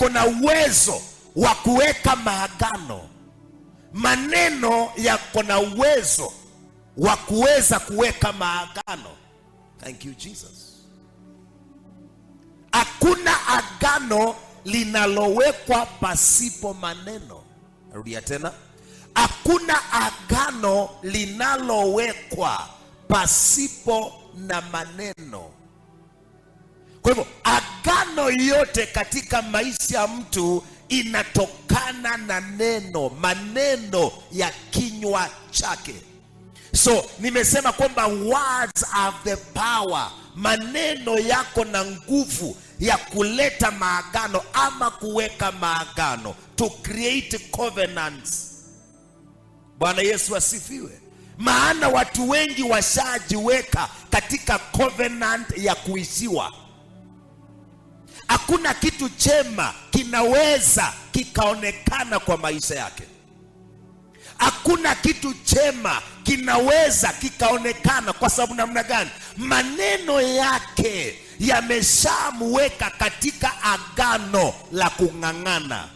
yako na uwezo wa kuweka maagano. Maneno yako na uwezo wa kuweza kuweka maagano. Thank you Jesus. Hakuna agano linalowekwa pasipo maneno. Rudia tena. Hakuna agano linalowekwa pasipo na maneno. Kwa hivyo agano yote katika maisha ya mtu inatokana na neno, maneno ya kinywa chake. So nimesema kwamba words have the power. Maneno yako na nguvu ya kuleta maagano ama kuweka maagano, to create covenants. Bwana Yesu asifiwe. Maana watu wengi washajiweka katika covenant ya kuishiwa. Hakuna kitu chema kinaweza kikaonekana kwa maisha yake. Hakuna kitu chema kinaweza kikaonekana. Kwa sababu namna gani? Maneno yake yameshamweka katika agano la kung'ang'ana.